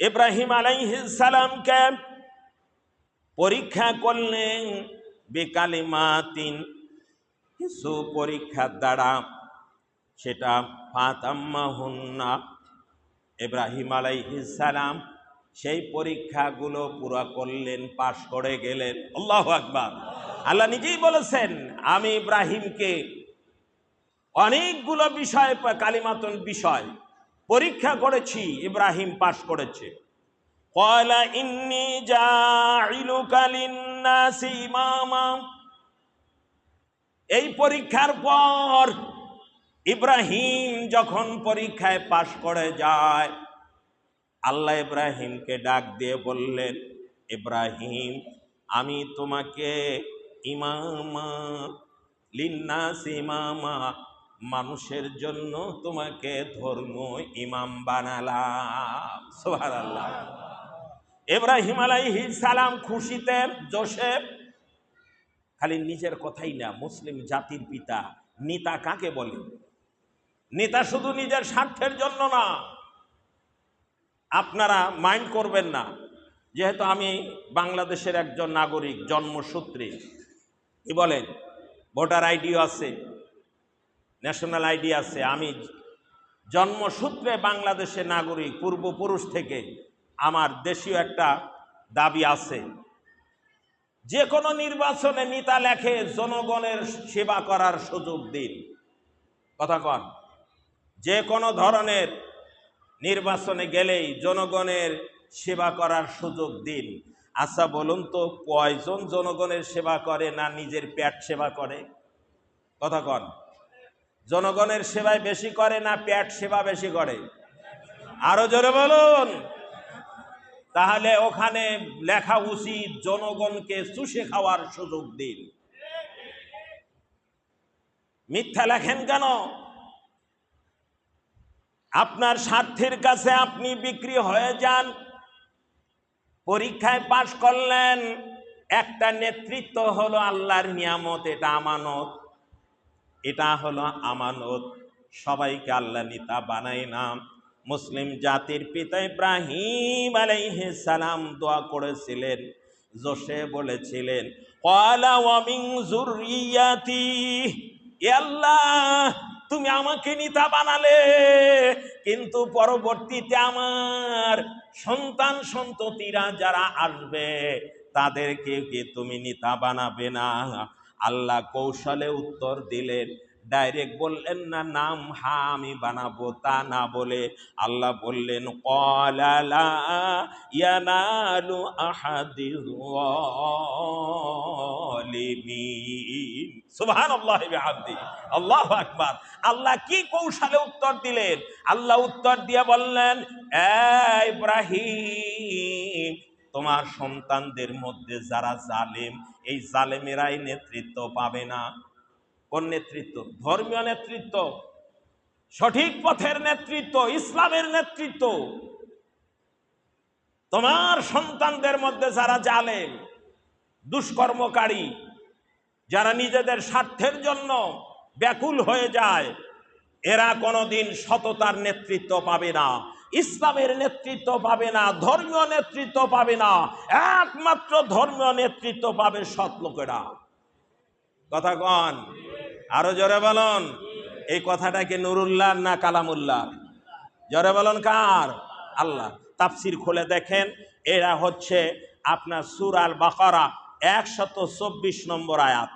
ইব্রাহিম আলাইহিস সালামকে পরীক্ষা করলেন বিকালিমাতিন, কিছু পরীক্ষার দ্বারা, সেটা ফাতাম্মাহুন্না। ইব্রাহিম আলাইহিস সালাম সেই পরীক্ষাগুলো পুরা করলেন, পাশ করে গেলেন। আল্লাহু আকবার। আল্লাহ নিজেই বলেছেন, আমি ইব্রাহিমকে অনেকগুলো বিষয়, কালিমাতুন বিষয় পরীক্ষা করেছি, ইব্রাহিম পাশ করেছে। ক্বালা ইন্নী জাইলুকা লিন্নাসি ইমামা। এই পরীক্ষার পর ইব্রাহিম যখন পরীক্ষায় পাশ করে যায়, আল্লাহ ইব্রাহিমকে ডাক দিয়ে বললেন, ইব্রাহিম, আমি তোমাকে ইমামা লিন্নাস ইমামা, মানুষের জন্য তোমাকে ধর্ম ইমাম বানালাম। সুবহানাল্লাহ। ইব্রাহিম আলাইহিস সালাম খুশিতে জোশে, খালি নিজের কথাই না, মুসলিম জাতির পিতা। নেতা কাকে বলে? নেতা শুধু নিজের স্বার্থের জন্য না। আপনারা মাইন্ড করবেন না, যেহেতু আমি বাংলাদেশের একজন নাগরিক জন্মসূত্রে, কি বলেন, ভোটার আইডিও আছে, ন্যাশনাল আইডি আছে, আমি জন্মসূত্রে বাংলাদেশের নাগরিক, পূর্বপুরুষ থেকে আমার দেশীয় একটা দাবি আছে। যে কোনো নির্বাচনে নেতা লেখে জনগণের সেবা করার সুযোগ দিন। কথা কন। যে কোনো ধরনের নির্বাচনে গেলেই জনগণের সেবা করার সুযোগ দিন। আচ্ছা বলুন তো, কয়জন জনগণের সেবা করে না নিজের পেট সেবা করে? কথা কন। জনগণের সেবায় বেশি করে না পেট সেবা বেশি করে? আরো জোরে বলুন। তাহলে ওখানে লেখা উচিত, জনগণকে চুষে খাওয়ার সুযোগ দিন। মিথ্যা লেখেন কেন? আপনার স্বার্থের কাছে আপনি বিক্রি হয়ে যান। পরীক্ষায় পাশ করলেন, একটা নেতৃত্ব হলো আল্লাহর নিয়ামত, এটা আমানত, এটা হলো আমানত। সবাইকে আল্লাহ নেতা বানায় না। মুসলিম জাতির পিতা ইব্রাহিম আলাইহিস সালাম দোয়া করেছিলেন, জোশে বলেছিলেন, ক্বালা ওয়া মিন যুররিয়াতি, ইয়া আল্লাহ, তুমি আমাকে নেতা বানালে, কিন্তু পরবর্তীতে আমার সন্তান সন্ততিরা যারা আসবে তাদেরকে কি তুমি নেতা বানাবে না? আল্লাহ কৌশলে উত্তর দিলেন, ডাইরেক্ট বললেন না, নাম হা আমি বানাবো, তা না বলে আল্লাহ বললেন, ক্বালা লা ইয়ানালু আহাদিয যালিমিন। সুবহানাল্লাহি ওয়া বিহামদিহি, আল্লাহু আকবার। আল্লাহ কি কৌশলে উত্তর দিলেন? আল্লাহ উত্তর দিয়ে বললেন, ইব্রাহিম, তোমার সন্তানদের মধ্যে যারা জালেম, এই জালেমেরাই নেতৃত্ব পাবে না। কোন নেতৃত্ব? ধর্মীয় নেতৃত্ব, সঠিক পথের নেতৃত্ব, ইসলামের নেতৃত্ব। তোমার সন্তানদের মধ্যে যারা জালেম, দুষ্কর্মকারী, যারা নিজেদের স্বার্থের জন্য ব্যাকুল হয়ে যায়, এরা কোনোদিন সততার নেতৃত্ব পাবে না, ইসলামের নেতৃত্ব পাবে না, ধর্মীয় নেতৃত্ব পাবে না। একমাত্র ধর্মীয় নেতৃত্ব পাবে সৎ লোকেরা। কথা কন। আরো জোরে বলুন। এই কথাটা কি নুরুল্লাহ না কালামুল্লাহ? জোরে বলুন কার? আল্লাহ। তাফসির খুলে দেখেন, এরা হচ্ছে আপনার সূরা আল বাকারা 124 নম্বর আয়াত।